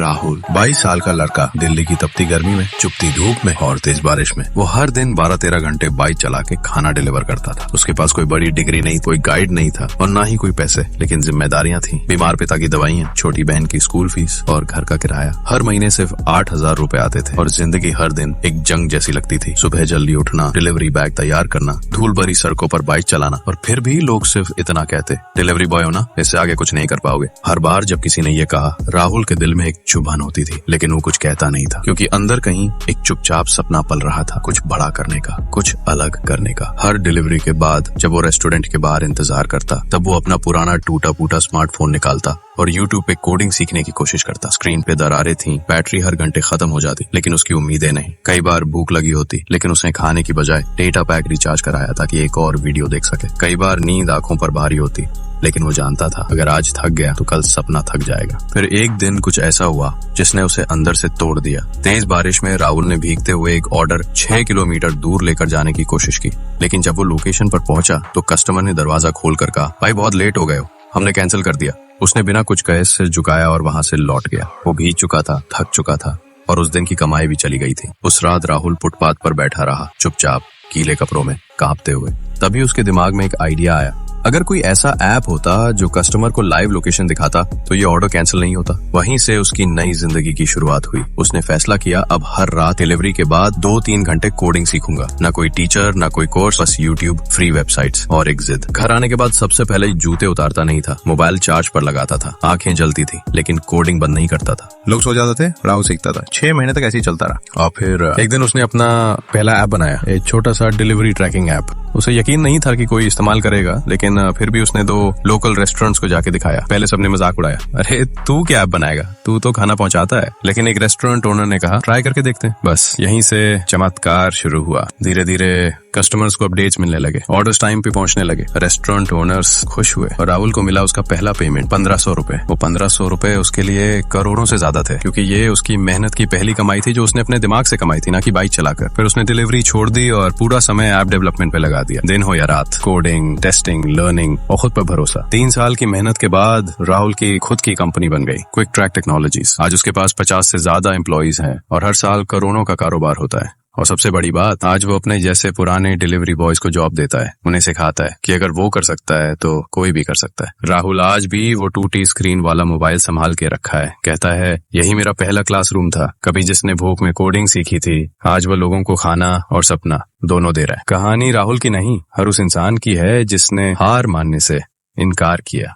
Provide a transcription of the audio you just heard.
राहुल 22 साल का लड़का, दिल्ली की तपती गर्मी में, चुभती धूप में और तेज बारिश में वो हर दिन 12-13 घंटे बाइक चला के खाना डिलीवर करता था। उसके पास कोई बड़ी डिग्री नहीं, कोई गाइड नहीं था और ना ही कोई पैसे, लेकिन जिम्मेदारियां थी। बीमार पिता की दवाइयां, छोटी बहन की स्कूल फीस और घर का किराया। हर महीने सिर्फ 8,000 रुपए आते थे और जिंदगी हर दिन एक जंग जैसी लगती थी। सुबह जल्दी उठना, डिलीवरी बैग तैयार करना, धूल भरी सड़कों पर बाइक चलाना और फिर भी लोग सिर्फ इतना कहते, डिलीवरी बॉय हो ना, इससे आगे कुछ नहीं कर पाओगे। हर बार जब किसी ने ये कहा, राहुल के दिल में एक चुभन होती थी, लेकिन वो कुछ कहता नहीं था, क्योंकि अंदर कहीं एक चुपचाप सपना पल रहा था, कुछ बड़ा करने का, कुछ अलग करने का। हर डिलीवरी के बाद जब वो रेस्टोरेंट के बाहर इंतजार करता, तब वो अपना पुराना टूटा फूटा स्मार्टफोन निकालता और YouTube पे कोडिंग सीखने की कोशिश करता। स्क्रीन पे दरारें थी, बैटरी हर घंटे खत्म हो जाती, लेकिन उसकी उम्मीदें नहीं। कई बार भूख लगी होती, लेकिन उसने खाने की बजाय डेटा पैक रिचार्ज कराया ताकि एक और वीडियो देख सके। कई बार नींद आंखों पर भारी होती, लेकिन वो जानता था अगर आज थक गया तो कल सपना थक जाएगा। फिर एक दिन कुछ ऐसा हुआ जिसने उसे अंदर से तोड़ दिया। तेज बारिश में राहुल ने भीगते हुए एक ऑर्डर 6 किलोमीटर दूर लेकर जाने की कोशिश की, लेकिन जब वो लोकेशन पर पहुंचा तो कस्टमर ने दरवाजा खोलकर कहा, भाई बहुत लेट हो गए हो, हमने कैंसिल कर दिया। उसने बिना कुछ कहे सिर झुकाया और वहां से लौट गया। वो भीग चुका था, थक चुका था और उस दिन की कमाई भी चली गई थी। उस रात राहुल फुटपाथ पर बैठा रहा, चुपचाप, गीले कपड़ों में, कांपते हुए। तभी उसके दिमाग में एक आइडिया आया, अगर कोई ऐसा ऐप होता जो कस्टमर को लाइव लोकेशन दिखाता तो ये ऑर्डर कैंसिल नहीं होता। वहीं से उसकी नई जिंदगी की शुरुआत हुई। उसने फैसला किया, अब हर रात डिलीवरी के बाद 2-3 घंटे कोडिंग सीखूंगा। ना कोई टीचर, ना कोई कोर्स, बस यूट्यूब, फ्री वेबसाइट्स और एक जिद। घर आने के बाद सबसे पहले जूते उतारता नहीं था, मोबाइल चार्ज पर लगाता था, आंखें जलती थी, लेकिन कोडिंग बंद नहीं करता था। लोग सो जाते थे, राहुल सीखता था। 6 महीने तक ऐसे ही चलता रहा। और फिर एक दिन उसने अपना पहला ऐप बनाया, एक छोटा सा डिलीवरी ट्रैकिंग ऐप। उसे यकीन नहीं था कि कोई इस्तेमाल करेगा, लेकिन फिर भी उसने 2 लोकल रेस्टोरेंट्स को जाके दिखाया। पहले सबने मजाक उड़ाया, अरे तू क्या ऐप बनाएगा, तू तो खाना पहुंचाता है। लेकिन एक रेस्टोरेंट ओनर ने कहा, ट्राई करके देखते हैं। बस यहीं से चमत्कार शुरू हुआ। धीरे धीरे कस्टमर्स को अपडेट्स मिलने लगे, ऑर्डर्स टाइम पे पहुंचने लगे, रेस्टोरेंट ओनर्स खुश हुए और राहुल को मिला उसका पहला पेमेंट, 1500 रुपए। वो 1500 रुपए उसके लिए करोड़ों से ज्यादा थे, क्योंकि ये उसकी मेहनत की पहली कमाई थी जो उसने अपने दिमाग से कमाई थी, ना कि बाइक चलाकर। फिर उसने डिलीवरी छोड़ दी और पूरा समय ऐप डेवलपमेंट पे लगा दिया। दिन हो या रात, कोडिंग, टेस्टिंग, लर्निंग और खुद पर भरोसा। 3 साल की मेहनत के बाद राहुल की खुद की कंपनी बन गई, क्विक ट्रैक टेक्नोलॉजीज। आज उसके पास 50 से ज्यादा एम्प्लॉइज हैं और हर साल करोड़ों का कारोबार होता है। और सबसे बड़ी बात, आज वो अपने जैसे पुराने डिलीवरी बॉयज को जॉब देता है, उन्हें सिखाता है कि अगर वो कर सकता है तो कोई भी कर सकता है। राहुल आज भी वो टूटी स्क्रीन वाला मोबाइल संभाल के रखा है, कहता है यही मेरा पहला क्लासरूम था। कभी जिसने भूख में कोडिंग सीखी थी, आज वो लोगों को खाना और सपना दोनों दे रहा है। कहानी राहुल की नहीं, हर उस इंसान की है जिसने हार मानने से इनकार किया।